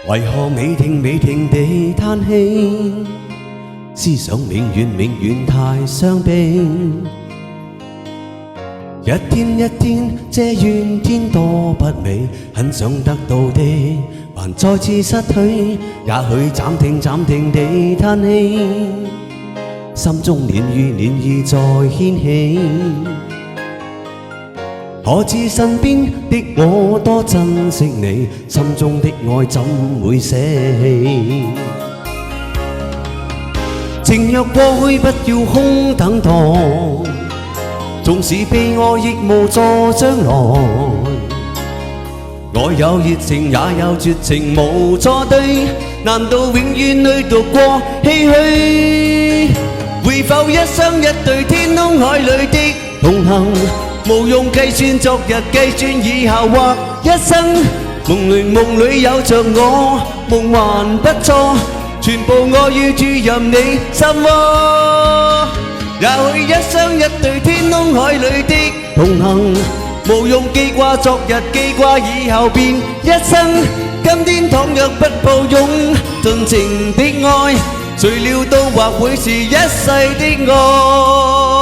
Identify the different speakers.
Speaker 1: 為何未停地嘆氣？思想永遠太傷悲。一天一天，這怨天多不美，很想得到的，還再次失去。也許暫停地嘆氣，心中漣漪再掀起。可知身邊的我多珍惜你，心中的愛怎會捨棄？情若過去，不要空等待。縱使悲哀亦無助將來，愛有熱情也有絕情，無錯對，難道永遠去度過唏噓？會否一雙一對天空海裏的同行，無用計算昨日，計算以後或一生。夢裏有着我，夢還不錯，全部愛要注入你心窩。也許一雙一對天空海裏的同行，無用記掛昨日，記掛以後變一生。今天倘若不抱擁盡情的愛，誰料到或會是一世的愛。